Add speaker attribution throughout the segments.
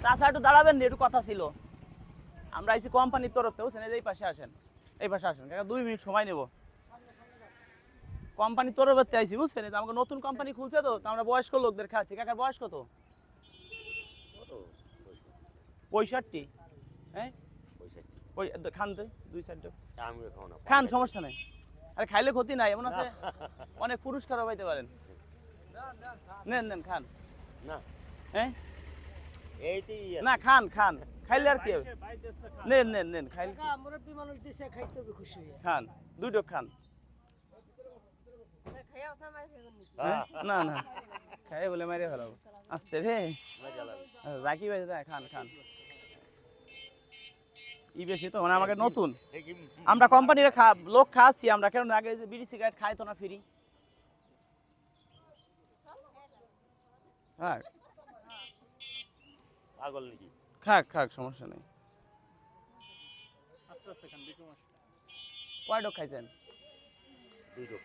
Speaker 1: চাচা একটু দাঁড়াবেন না, একটু কথা ছিল। আমরা আইছি কোম্পানির তরফ থেকে, বুঝছেন? এই পাশে আসেন, এই পাশে আসেন কাকা, 2 মিনিট সময় নেব। কোম্পানির তরফ থেকে আইছি, বুঝছেন? এই যে আমাকে নতুন কোম্পানি খুলছে তো, আমরা বয়স্ক লোকদের খাচ্ছি। কাকার বয়স কত? 65। হ্যাঁ, ওই খান তো 2-4 খান, সমস্যা নাই। আরে খাইলে ক্ষতি নাই, এমন আছে অনেক পুরস্কারও পাইতে পারেন। নেন নেন, খান। হ্যাঁ না, খান খান, খাইলে আর কি হবে। নেন নেন নেন, খাইলে খান, 2টো খান। না না, খাই বলে মাইরে ফেলাবো আস্তে রে। জাকি ভাই, খান খান। ই বেশি তো, মানে আমাকে নতুন, আমরা কোম্পানির লোক খাচ্ছি আমরা। কেন আগে বিড়ি সিগারেট খাই তো না ফ্রি। হ্যাঁ পাগল নাকি? খাক খাক, সমস্যা নেই। আস্তে আস্তে খান, বেশি সমস্যা। কয় ডক খাইছেন? 2 ডক।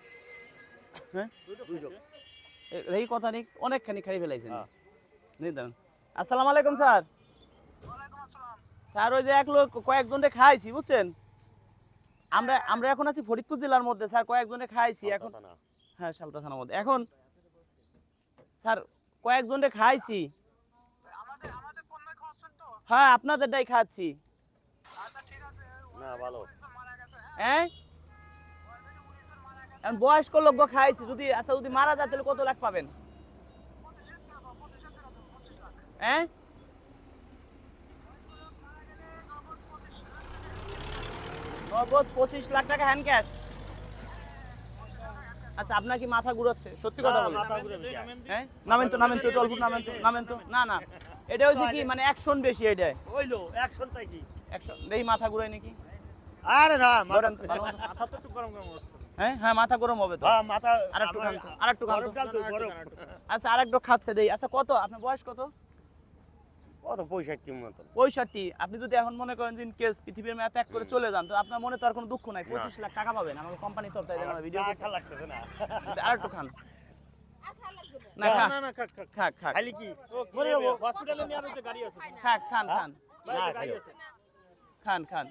Speaker 1: হ্যাঁ 2 ডক। এই কথা নেই, অনেকখানি খাই ফেলাইছেন। নেই দেন। আসসালামু আলাইকুম স্যার। ওয়ালাইকুম আসসালাম স্যার। ওই যে এক লোক কয়েকজনকে খাইছি, বুঝছেন? আমরা এখন আছি ফরিদপুর জেলার মধ্যে স্যার, কয়েকজনে খাইছি এখন। হ্যাঁ, শালতা থানার মধ্যে এখন স্যার, কয়েকজনে খাইছি। আমাদের পণ্য খাচ্ছেন তো? হ্যাঁ, আপনাদেরটাই খাচ্ছি। আচ্ছা ঠিক আছে। না ভালো। হ্যাঁ, এখন বয়স্ক লোক খাইছি, যদি আচ্ছা যদি মারা যায় তাহলে কত লাখ পাবেন? হ্যাঁ, নগদ 25 লাখ টাকা হ্যান্ড ক্যাশ। আচ্ছা, আপনার কি মাথা ঘুরাচ্ছে? সত্যি কথা বলেন। হ্যাঁ, নামেন তো নামেন তো, একটু অল্প নামেন তো, নামেন তো। না না, এটা হচ্ছে কি, মানে অ্যাকশন বেশি। এটা হইলো অ্যাকশনটাই কি? অ্যাকশন দেই, মাথা ঘুরায় নাকি? আরে না, মাথা তো একটু গরম গরম হচ্ছে। হ্যাঁ হ্যাঁ, মাথা গরম হবে তো। হ্যাঁ, মাথা আরেকটু খান তো, আরেকটু খান তো। আচ্ছা, আরেকটু খাচ্ছে দেই। আচ্ছা, কত আপনার বয়স? কত? কত? 65 মতো। 65। আপনি যদি এখন মনে করেন যে কেস পৃথিবীর মেয়াদ ত্যাগ করে চলে যান, তো আপনার মনে তো আর কোনো দুঃখ নাই। 25 লাখ টাকা পাবেন আমাদের কোম্পানি তরফ থেকে। আমরা ভিডিও করতে লাগতেছে না। আরেকটু খান। না না না, খাক খাক খাক খাক। খালি কি মরে যাব? হসপিটালে নিয়ে আসতে গাড়ি আছে। খাক, খান খান। না গাড়ি আছে। খান খান।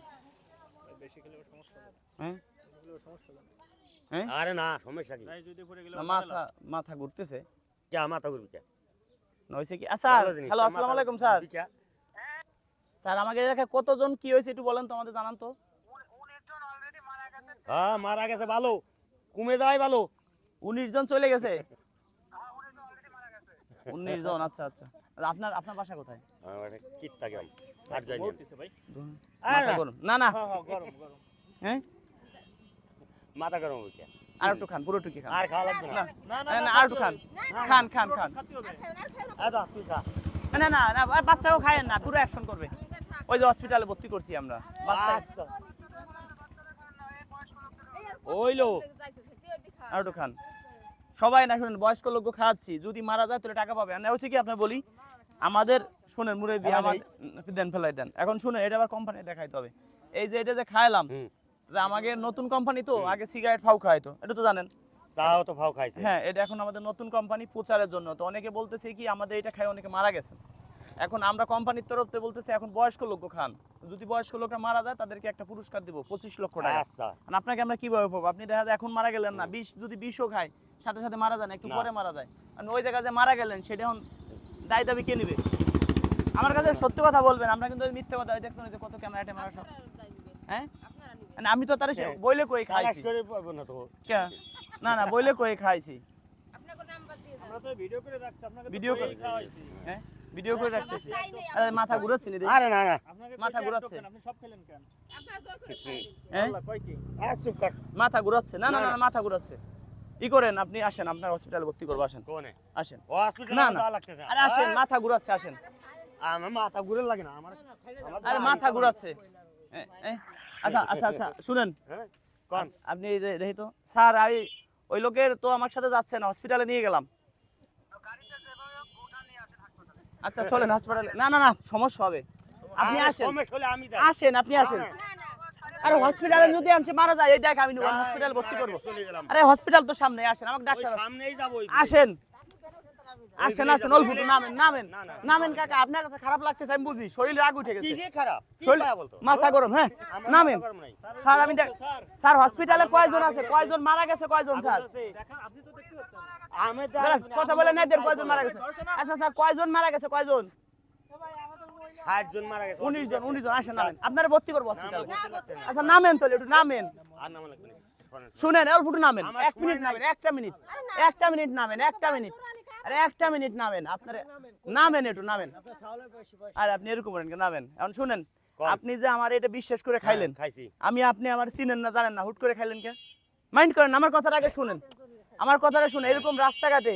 Speaker 1: বেশি খেলে সমস্যা হবে। হ্যাঁ, সমস্যা হবে। হ্যাঁ, আরে না, সমস্যা কি? যদি পড়ে গেলে মাথা ঘুরতেছে। কে মাথা ঘুরবে কে? নইছে কি? স্যার, হ্যালো, আসসালামু আলাইকুম স্যার। স্যার, আমাকে দেখে কতজন কি হয়েছে একটু বলেন তো, আমাদের জানান তো। 19 জন অলরেডি মারা গেছে। হ্যাঁ, মারা গেছে। ভালো, কমে যায় ভালো। 19 জন চলে গেছে। হ্যাঁ, 19 জন অলরেডি মারা গেছে। 19 জন, আচ্ছা আচ্ছা। আপনার বাসা কোথায়? আমার বাসা কিত্তাগ্রাম। আট যাই ভাই। মাথা গরম? না না, হ্যাঁ গরম গরম। হ্যাঁ, মাথা গরম হইছে। আর একটু খান, পুরোটুকি খান। আর খাওয়া লাগবে না। না না, আর একটু খান। খান খান খান। আদা তুই খা। না না না, বাচ্চাও খায়েন না, পুরো অ্যাকশন করবে। ওই যে হসপিটালে ভর্তি করছি আমরা বাচ্চা। ওইলো আর একটু খান। সবাই না, শুনেন, বয়স্ক লোক খাওয়াচ্ছি, যদি মারা যায় তাহলে টাকা পাবে। আর হচ্ছে কি, আপনার বলি, আমাদের শুনেন মুরব্বি, আমার দেন ফেলাই দেন। এখন শুনেন, এটা আবার কোম্পানি দেখাইতে হবে। এই যে এটা যে খাইলাম, আমাদের নতুন কোম্পানি তো, আগে সিগারেট ফাউ খাইতো, এটা তো জানেন। তাও তো ফাউ খাইছে। হ্যাঁ, এটা এখন আমাদের নতুন কোম্পানি প্রচারের জন্য। তো অনেকে বলতেছে কি, আমাদের এটা খাই অনেকে মারা গেছে। এখন আমরা কোম্পানির তরফ থেকে বলতেছি, এখন বয়স্ক লোক খান। যদি বয়স্ক লোকরা মারা যায়, তাদেরকে একটা পুরস্কার দিব 25 লক্ষ টাকা। আচ্ছা, আপনাকে আমরা কিভাবে পাবো? আপনি দেখা যায় এখন মারা গেলেন না, 20 যদি 20ও খায়, সাথে সাথে মারা যান, একটু পরে মারা যায়। আর ওই জায়গায় যে মারা গেলেন, সেটা এখন দায় দাবি কে নেবে? আমার কাছে সত্যি কথা বলবেন, আমরা কিন্তু মিথ্যে কথা দেখছেন যে কত ক্যামেরা ট্যামেরা সব। হ্যাঁ, আমি তো তার বইলে কই খাইছি। না না, বইলে কই খাইছি। আমরা তো ভিডিও করে রাখছি, আপনাকে ভিডিও করে খাওয়াইছি। হ্যাঁ, ভিডিও করে রাখতেছি। আরে মাথা ঘুরাচ্ছে নি? আরে না না, মাথা ঘুরাচ্ছে। আপনি সব খেলেন কেন? আপনারা জয় করে খান। আল্লাহ কই কি? চুপ কর। মাথা ঘুরাচ্ছে। না না না, মাথা ঘুরাচ্ছে। ই করেন, আপনি আসেন, আপনার হসপিটালে ভর্তি করব। আসেন। কোনে? আসেন। ও হসপিটালে না লাগতেছে। আরে আসেন, মাথা ঘুরাচ্ছে, আসেন। আমার মাথা ঘুরে লাগে না আমার। আরে মাথা ঘুরাচ্ছে। আচ্ছা আচ্ছা আচ্ছা, শুনেন, কোন আপনি দেখি তো স্যার, ওই লোকের তো আমার সাথে যাচ্ছে না, হসপিটালে নিয়ে গেলাম। আচ্ছা চলেন হাসপাতালে। না না না, সমস্যা হবে। আপনি আসেন, আসেন, আপনি আসেন। আরে হসপিটালে যদি আমি মারা যায়, এই দেখ আমি হসপিটাল ভর্তি করবো। আরে হসপিটাল তো সামনে, আসেন, আমাকে ডাক্তার সামনেই যাবো। আসেন আসেন আসেন অল্প একটু নামেন নামেন নামেন কাকা, আপনার কাছে খারাপ লাগতেছে আমি বুঝি, শরীরে রাগ উঠে গেছে,
Speaker 2: কি খারাপ কি
Speaker 1: শরীর-
Speaker 2: পায়া বলতো
Speaker 1: মাথা গরম, হ্যাঁ নামেন স্যার। আমি স্যার হসপিটালে কয়জন আছে, কয়জন মারা গেছে, কয়জন স্যার
Speaker 2: আমি
Speaker 1: কথা বলে নাই দেন, কয়জন মারা গেছে? আচ্ছা স্যার কয়জন মারা গেছে, কয়জন?
Speaker 2: 60 জন মারা গেছে
Speaker 1: 19 জন, 19 জন। আসেন নামেন, আপনারা ভর্তি করবো হসপিটালে। আচ্ছা নামেন তো একটু নামেন,
Speaker 2: আর নাম লাগবে না
Speaker 1: শুনেন অল্প একটু নামেন,
Speaker 2: আমার
Speaker 1: 1 মিনিট
Speaker 2: সময়
Speaker 1: নামেন, একটা মিনিট, একটা মিনিট নামেন, একটা মিনিট, আরে একটা মিনিট নামেন, আপনারা নামেন একটু নামেন। আর আপনি এরকম করেন কেন? নামেন। এখন শুনেন, আপনি যে আমার এটা বিশ্বাস করে খাইলেন,
Speaker 2: খাইছি
Speaker 1: আপনি আমার চিনেন না জানেন না, হুট করে খাইলেন কে? মাইন্ড করেন, আমার কথাটা আগে শুনেন, আমার কথাটা শুনে। এরকম রাস্তাঘাটে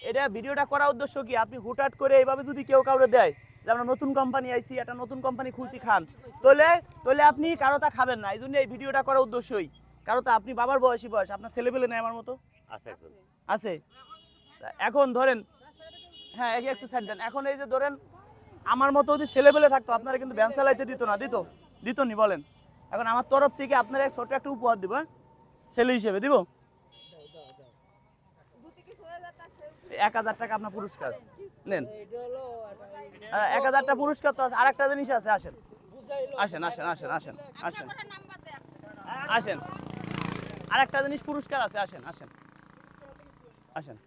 Speaker 1: এটা ভিডিওটা করার উদ্দেশ্য কি, আপনি হুটহাট করে এইভাবে যদি কেউ কাউরে দেয় যে আমরা নতুন কোম্পানি আইছি, একটা নতুন কোম্পানি খুলছি খান, তাহলে আপনি কারোটা খাবেন না। এই জন্য এই ভিডিওটা করার উদ্দেশ্যই, কারোটা আপনি বাবার বয়স, আপনার ছেলেপেলে নেই আমার মতো
Speaker 2: আছে একজন
Speaker 1: আছে। এখন ধরেন, হ্যাঁ একটু ছাড় দেন। এখন এই যে ধরেন আমার মতো যদি ছেলেপেলে থাকতো, আপনারা কিন্তু ভ্যান চালাইতে দিত না, দিত নি বলেন? এখন আমার তরফ থেকে আপনারা ছোট একটা উপহার দিব, হ্যাঁ ছেলে হিসেবে দিব, 1000 টাকা আপনার পুরস্কার নেন। 1000 টাকা পুরস্কার তো আছে, আরেকটা জিনিস আছে, আসেন আসেন আসেন আসেন আসেন আসেন আসেন, আরেকটা জিনিস পুরস্কার আছে, আসেন আসেন আসেন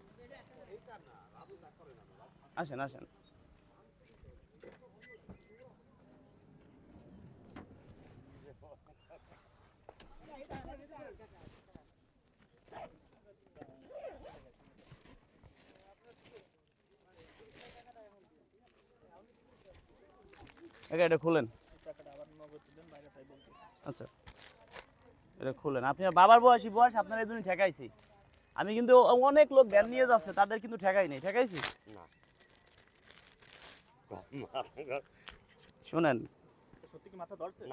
Speaker 1: আসেন আসেন। এটা খুলেন, আচ্ছা এটা খুলেন। আপনি বাবার বয়স, আপনার এই জন্য ঠেকাইছি আমি, কিন্তু অনেক লোক ভ্যান নিয়ে যাচ্ছে, তাদের কিন্তু ঠেকাই নেই, ঠেকাইছি
Speaker 2: না
Speaker 1: শুনেন।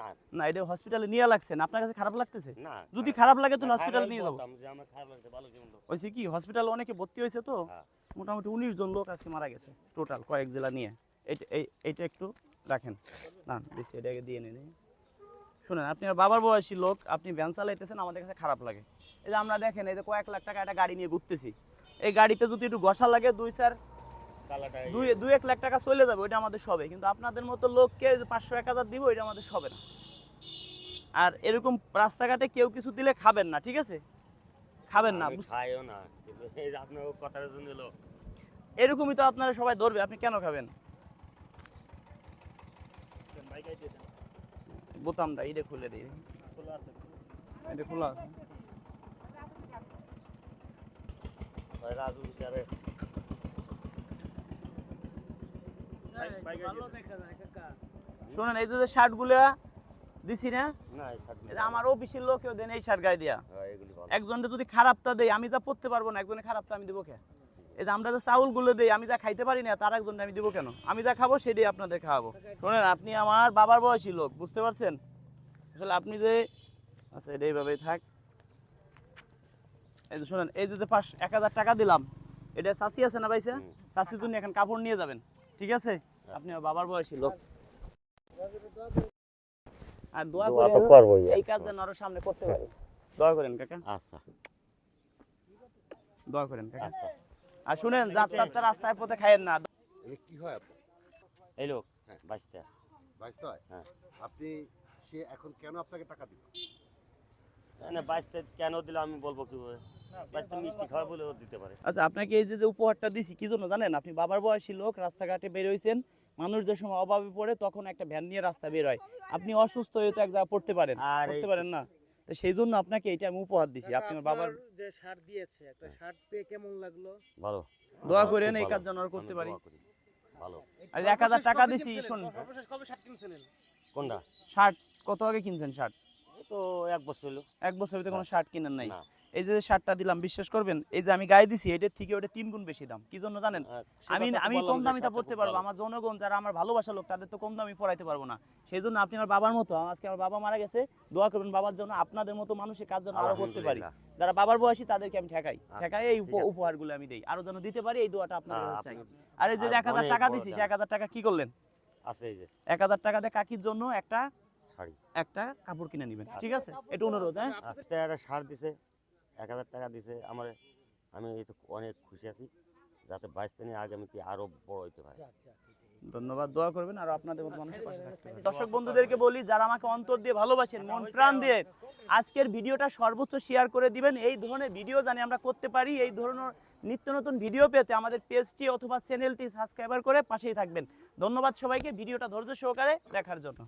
Speaker 2: না
Speaker 1: না এটা হসপিটালে নিয়ে লাগছেন, আপনার কাছে খারাপ লাগতেছে?
Speaker 2: না
Speaker 1: যদি খারাপ লাগে তো হসপিটালে নিয়ে যাবো।
Speaker 2: যে আমার খারাপ লাগছে ভালো জীবন
Speaker 1: হয়েছে কি, হসপিটালে অনেকে ভর্তি হয়েছে তো,
Speaker 2: হ্যাঁ।
Speaker 1: মোটামুটি 19 জন লোক আজকে মারা গেছে টোটাল কয়েক জেলা নিয়ে। এইটা একটু রাখেন, না দিচ্ছি, এটাকে দিয়ে নিন। শুনেন, আপনি আমার বাবার বয়সী লোক, আপনি ভ্যান চালাইতেছেন, আমাদের কাছে খারাপ লাগে। এই যে আমরা দেখেন, এই যে কয়েক লাখ টাকা একটা গাড়ি নিয়ে ঘুরতেছি, এই গাড়িতে যদি একটু ঘষা লাগে 2-1 লাখ টাকা চলে যাবে, ওইটা আমাদের সবে। কিন্তু আপনাদের মতো লোককে 500-1000 দিব, ওইটা আমাদের সবে না। আর এরকম রাস্তাঘাটে কেউ কিছু দিলে খাবেন না, ঠিক আছে? খাবেন না,
Speaker 2: খাইও না, কিন্তু এই যে আপনার কথার জন্য হলো
Speaker 1: এরকমই তো আপনারা সবাই ধরবে, আপনি কেন খাবেন? বোতামটা এটা খুলে দিই, এটা খোলা আছে।
Speaker 2: রাজু বিচারে
Speaker 1: শোনেন, এই যে শার্ট গুলা দিছি না,
Speaker 2: না এই শার্ট
Speaker 1: এটা আমার অফিসের লোকেও দেন এই শার্ট গায়ে দিয়া।
Speaker 2: এগুলি ভালো
Speaker 1: একজনটা যদি খারাপটা দেই, আমি যা পড়তে পারবো না, একজনের খারাপটা আমি দেবো কে? এই যে আমরা যে চাউল গুলো দেই, আমি যা খাইতে পারি না, তার একজনটা আমি দেবো কেন? আমি যা খাবো সেটাই আপনাদের খাওয়াবো। শোনেন, আপনি আমার বাবার বয়সী লোক, বুঝতে পারছেন? আসলে আপনি যে, আচ্ছা এটা এইভাবেই থাক। এই যে শোনেন, এই যে 1000 টাকা দিলাম, এটা চাচি আছে না ভাইসা, চাচির জন্য এখন কাপড় নিয়ে যাবেন, ঠিক আছে? আপনি আমার বাবার বয়সী লোক, আর দোয়া করেন এই কাজ যেন আরো সামনে করতে পারি। দোয়া করেন কাকা,
Speaker 2: আচ্ছা
Speaker 1: দোয়া করেন কাকা। আর শুনেন, যাত্রা রাস্তায় পথে খাইয়েন না।
Speaker 3: কি হয় আপনার?
Speaker 2: এই লোক
Speaker 3: হ্যাঁ।
Speaker 2: বাইশটা
Speaker 3: বাইশটা হয়?
Speaker 2: হ্যাঁ।
Speaker 3: আপনি সে এখন কেন আপনাকে টাকা দিল?
Speaker 2: না বাইশটা কেন দিলে আমি বলবো কিভাবে? বাইশটা মিষ্টি খাওয়া বলে ও দিতে পারে।
Speaker 1: আচ্ছা, আপনাকে এই যে উপহারটা দিছি কি জন্য জানেন? আপনি বাবার বয়সী লোক, রাস্তাঘাটে বের হইছেন, মানুষ যে সময় অভাবে পড়ে তখন একটা ভ্যান নিয়ে রাস্তা বের হয়, আপনি অসুস্থ হয়ে তো এক জায়গায় পড়তে পারেন,
Speaker 2: আর
Speaker 1: পড়তে পারেন না, তো সেই জন্য আপনাকে এটা আমি উপহার দিছি। আপনি আমার বাবার
Speaker 4: যে শার্ট দিয়েছে, একটা শার্ট পেয়ে কেমন লাগলো?
Speaker 2: ভালো
Speaker 1: দোয়া
Speaker 2: খুব
Speaker 1: করেন এই
Speaker 2: ভালো।
Speaker 1: কাজ যেন আর করতে
Speaker 2: আমি
Speaker 1: পারি।
Speaker 2: দোয়া করি। ভালো
Speaker 1: আর 1000 টাকা দিছি, শুন,
Speaker 4: সর্বশেষ কবে শার্ট কিনছিলেন?
Speaker 2: কোনটা?
Speaker 1: শার্ট কত আগে কিনছেন শার্ট?
Speaker 2: এই তো 1 বছর হলো।
Speaker 1: 1 বছর ভিতরে কোনো শার্ট কিনেন নাই?
Speaker 2: না
Speaker 1: এই যে শার্টটা দিলাম, বিশ্বাস করবেন, এই যে আমি গায়ে দিছি, এটার থেকে ওটা 3 গুণ বেশি দাম। কি জন্য জানেন? আমি কম দামি তা পড়তে পারবো, আমার জনগণ যারা আমার ভালোবাসা লোক, তাদের তো কম দামি পড়াইতে পারবো না। সেই জন্য আপনি আমার বাবার মতো, আজকে আমার বাবা মারা গেছে, দোয়া করবেন বাবার জন্য, আপনাদের মতো মানুষের কাজ যেন আরো করতে পারি। যারা বাবার বয়সী তাদেরকে আমি ঠেকাই এই উপহারগুলো আমি দেই, আরো যেন দিতে পারি, এই দোয়াটা আপনাদের কাছে চাই। আর এই যে 1000 টাকা দিছি, সে 1000 টাকা কি করলেন?
Speaker 2: আছে এই যে
Speaker 1: 1000 টাকা দিয়ে কাকির জন্য একটা
Speaker 2: শাড়ি
Speaker 1: কাপড় কিনে নেবেন, ঠিক আছে? এটা অনুরোধ, হ্যাঁ?
Speaker 2: আজকে একটা শার্ট দিছে 1000 টাকা দিছে আমার, আমি এই তো অনেক খুশি আছি। যাতে বাইশটা নিয়ে আগামীতে আরো বড় হইতে পারে।
Speaker 1: ধন্যবাদ, দোয়া করবেন আর আপনাদের মতো মানুষের পাশে থাকতে পারেন। দর্শক বন্ধুদেরকে বলি, যারা আমাকে অন্তর দিয়ে ভালোবাসেন, মন প্রাণ দিয়ে, আজকের ভিডিওটা সর্বোচ্চ শেয়ার করে দিবেন। এই ধরনের ভিডিও জানি আমরা করতে পারি, এই ধরনের নিত্য নতুন ভিডিও পেতে আমাদের পেজটি অথবা চ্যানেলটি সাবস্ক্রাইবার করে পাশেই থাকবেন। ধন্যবাদ সবাইকে ভিডিওটা ধৈর্য সহকারে দেখার জন্য।